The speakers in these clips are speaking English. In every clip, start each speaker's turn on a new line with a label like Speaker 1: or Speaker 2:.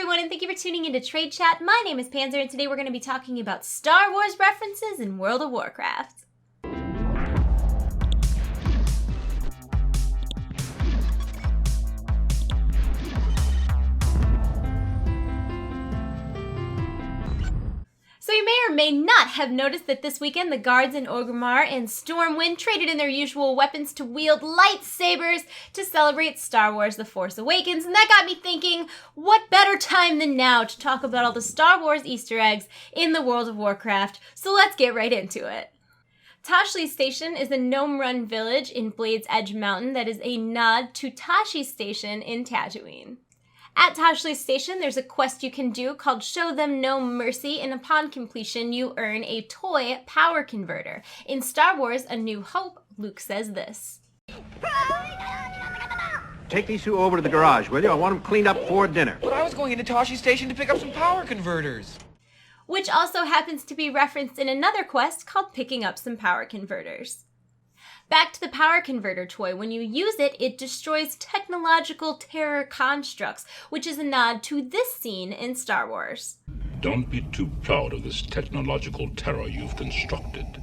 Speaker 1: everyone, and thank you for tuning into Trade Chat. My name is Panzer, and today we're going to be talking about Star Wars references in World of Warcraft. So you may or may not have noticed that this weekend the guards in Orgrimmar and Stormwind traded in their usual weapons to wield lightsabers to celebrate Star Wars The Force Awakens, and that got me thinking, what better time than now to talk about all the Star Wars Easter eggs in the World of Warcraft, so let's get right into it. Tashley Station is a gnome-run village in Blade's Edge Mountain that is a nod to Tashi Station in Tatooine. At Tashley Station, there's a quest you can do called Show Them No Mercy, and upon completion, you earn a toy power converter. In Star Wars A New Hope, Luke says this.
Speaker 2: Take these two over to the garage, will you? I want them cleaned up for dinner.
Speaker 3: But I was going into Tashi Station to pick up some power converters.
Speaker 1: Which also happens to be referenced in another quest called Picking Up Some Power Converters. Back to the power converter toy. When you use it, it destroys technological terror constructs, which is a nod to this scene in Star Wars.
Speaker 4: Don't be too proud of this technological terror you've constructed.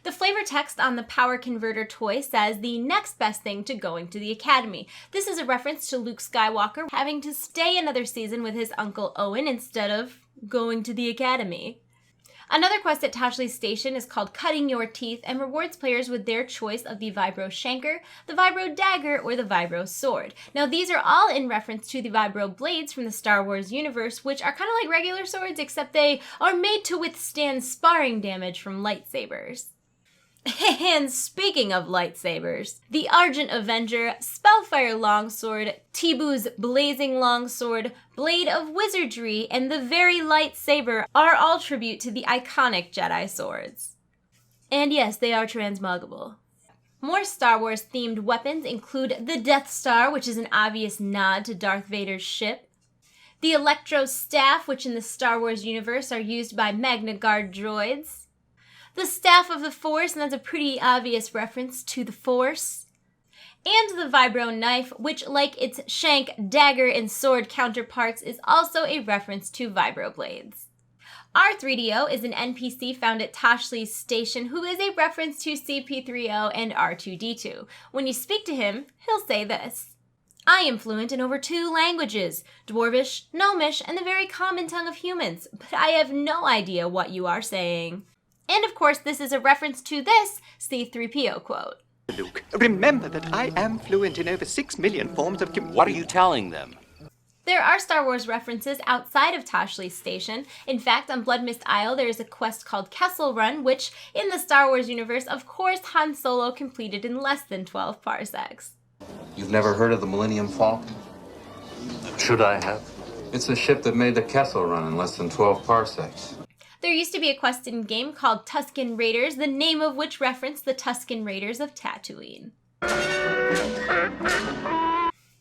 Speaker 1: The flavor text on the power converter toy says the next best thing to going to the academy. This is a reference to Luke Skywalker having to stay another season with his uncle Owen instead of going to the academy. Another quest at Tashley Station is called Cutting Your Teeth and rewards players with their choice of the Vibro Shanker, the Vibro Dagger, or the Vibro Sword. Now these are all in reference to the Vibro Blades from the Star Wars universe, which are kind of like regular swords except they are made to withstand sparring damage from lightsabers. And speaking of lightsabers, the Argent Avenger, Spellfire Longsword, Tibu's Blazing Longsword, Blade of Wizardry, and the Very Lightsaber are all tribute to the iconic Jedi swords. And yes, they are transmuggable. More Star Wars themed weapons include the Death Star, which is an obvious nod to Darth Vader's ship, the Electro Staff, which in the Star Wars universe are used by Magna Guard droids, the Staff of the Force, and that's a pretty obvious reference to the Force, and the Vibro Knife, which, like its shank, dagger, and sword counterparts, is also a reference to Vibro Blades. R3DO is an NPC found at Tashley Station who is a reference to CP3O and R2D2. When you speak to him, he'll say this. I am fluent in over 2 languages, Dwarvish, Gnomish, and the very common tongue of humans, but I have no idea what you are saying. And of course, this is a reference to this C-3PO quote.
Speaker 5: Luke, remember that I am fluent in over 6 million forms of
Speaker 6: What are you telling them?
Speaker 1: There are Star Wars references outside of Tashley Station. In fact, on Blood Mist Isle, there is a quest called Kessel Run, which, in the Star Wars universe, of course, Han Solo completed in less than 12 parsecs.
Speaker 7: You've never heard of the Millennium Falcon?
Speaker 6: Should I have?
Speaker 7: It's a ship that made the Kessel Run in less than 12 parsecs.
Speaker 1: There used to be a quest in-game called Tusken Raiders, the name of which referenced the Tusken Raiders of Tatooine.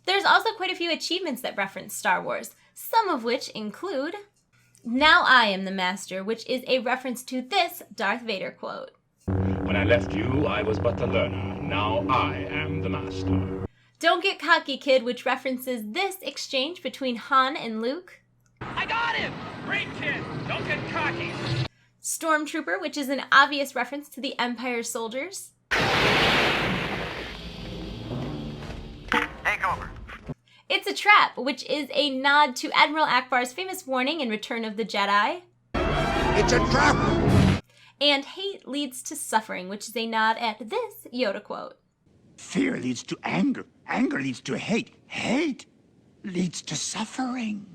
Speaker 1: There's also quite a few achievements that reference Star Wars, some of which include Now I Am the Master, which is a reference to this Darth Vader quote.
Speaker 4: When I left you, I was but the learner. Now I am the master.
Speaker 1: Don't Get Cocky, Kid, which references this exchange between Han and Luke.
Speaker 3: I got him! Great kid! Don't get cocky!
Speaker 1: Stormtrooper, which is an obvious reference to the Empire soldiers.
Speaker 5: Take over.
Speaker 1: It's a Trap, which is a nod to Admiral Akbar's famous warning in Return of the Jedi.
Speaker 2: It's a trap!
Speaker 1: And Hate Leads to Suffering, which is a nod at this Yoda quote.
Speaker 8: Fear leads to anger. Anger leads to hate. Hate leads to suffering.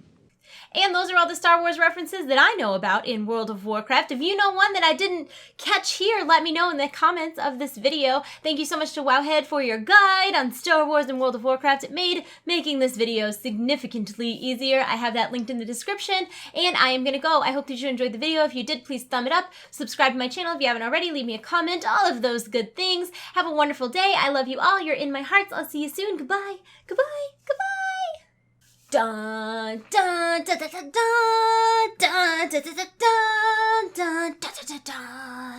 Speaker 1: And those are all the Star Wars references that I know about in World of Warcraft. If you know one that I didn't catch here, let me know in the comments of this video. Thank you so much to Wowhead for your guide on Star Wars and World of Warcraft. It made making this video significantly easier. I have that linked in the description, and I am gonna go. I hope that you enjoyed the video. If you did, please thumb it up. Subscribe to my channel if you haven't already. Leave me a comment. All of those good things. Have a wonderful day. I love you all. You're in my hearts. I'll see you soon. Goodbye. Goodbye. Goodbye. Dun dun dun dun dun dun dun dun dun dun dun dun dun.